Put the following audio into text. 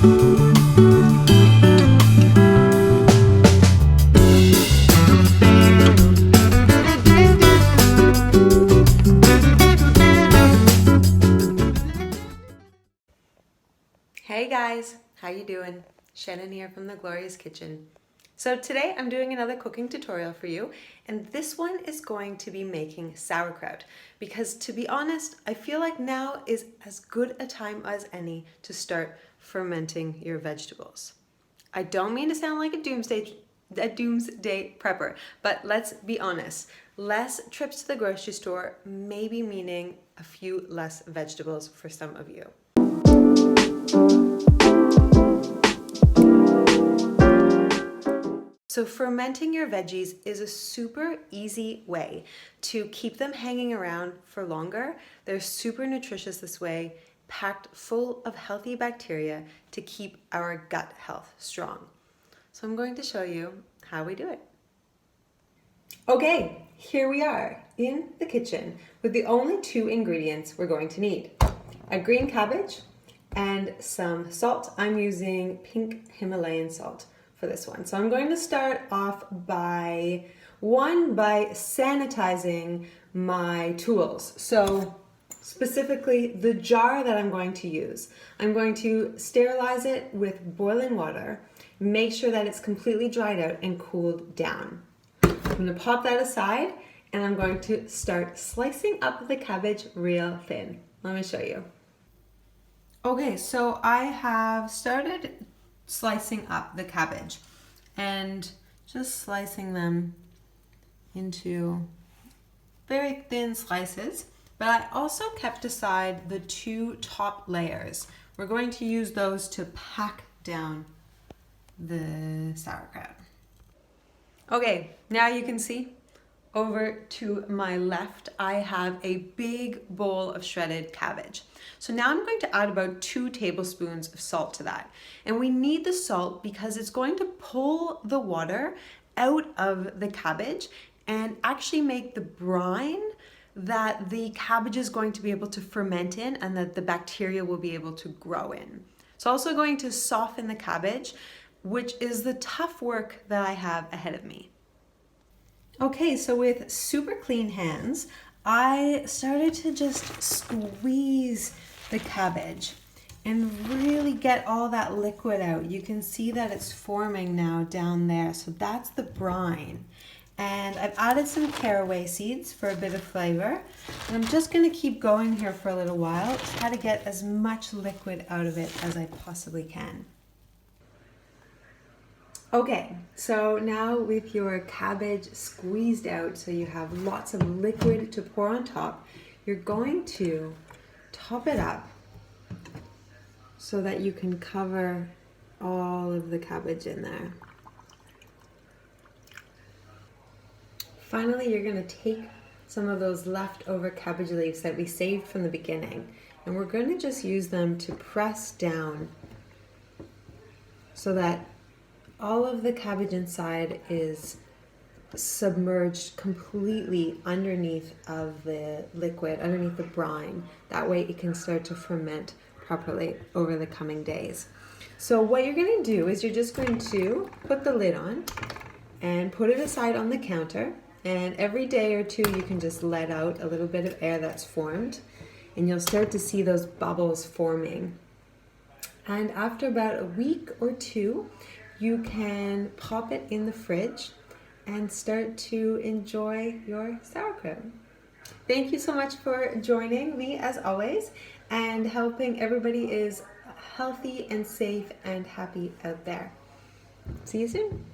Hey guys, how you doing? Shannon here from the Glorious Kitchen. So today I'm doing another cooking tutorial for you, and this one is going to be making sauerkraut because, to be honest, I feel like now is as good a time as any to start fermenting your vegetables. I don't mean to sound like a doomsday prepper, but let's be honest. Less trips to the grocery store may be meaning a few less vegetables for some of you. So fermenting your veggies is a super easy way to keep them hanging around for longer. They're super nutritious this way, packed full of healthy bacteria to keep our gut health strong. So I'm going to show you how we do it. Okay, here we are in the kitchen with the only two ingredients we're going to need: a green cabbage and some salt. I'm using pink Himalayan salt for this one. So I'm going to start off by sanitizing my tools. So specifically the jar that I'm going to use. I'm going to sterilize it with boiling water, make sure that it's completely dried out and cooled down. I'm going to pop that aside and I'm going to start slicing up the cabbage real thin. Let me show you. Okay, so I have started slicing up the cabbage and just slicing them into very thin slices, but I also kept aside the two top layers. We're going to use those to pack down the sauerkraut. Okay, now you can see over to my left, I have a big bowl of shredded cabbage. So now I'm going to add about 2 tablespoons of salt to that. And we need the salt because it's going to pull the water out of the cabbage and actually make the brine that the cabbage is going to be able to ferment in and that the bacteria will be able to grow in. It's also going to soften the cabbage, which is the tough work that I have ahead of me. Okay, so with super clean hands, I started to just squeeze the cabbage and really get all that liquid out. You can see that it's forming now down there. So that's the brine. And I've added some caraway seeds for a bit of flavor. And I'm just going to keep going here for a little while to try to get as much liquid out of it as I possibly can. Okay, so now with your cabbage squeezed out so you have lots of liquid to pour on top, you're going to top it up so that you can cover all of the cabbage in there. Finally, you're going to take some of those leftover cabbage leaves that we saved from the beginning, and we're going to just use them to press down so that all of the cabbage inside is submerged completely underneath of the liquid, underneath the brine. That way it can start to ferment properly over the coming days. So what you're going to do is you're just going to put the lid on and put it aside on the counter. And every day or two you can just let out a little bit of air that's formed and you'll start to see those bubbles forming. And after about a week or two, you can pop it in the fridge and start to enjoy your sauerkraut. Thank you so much for joining me as always and helping everybody is healthy and safe and happy out there. See you soon.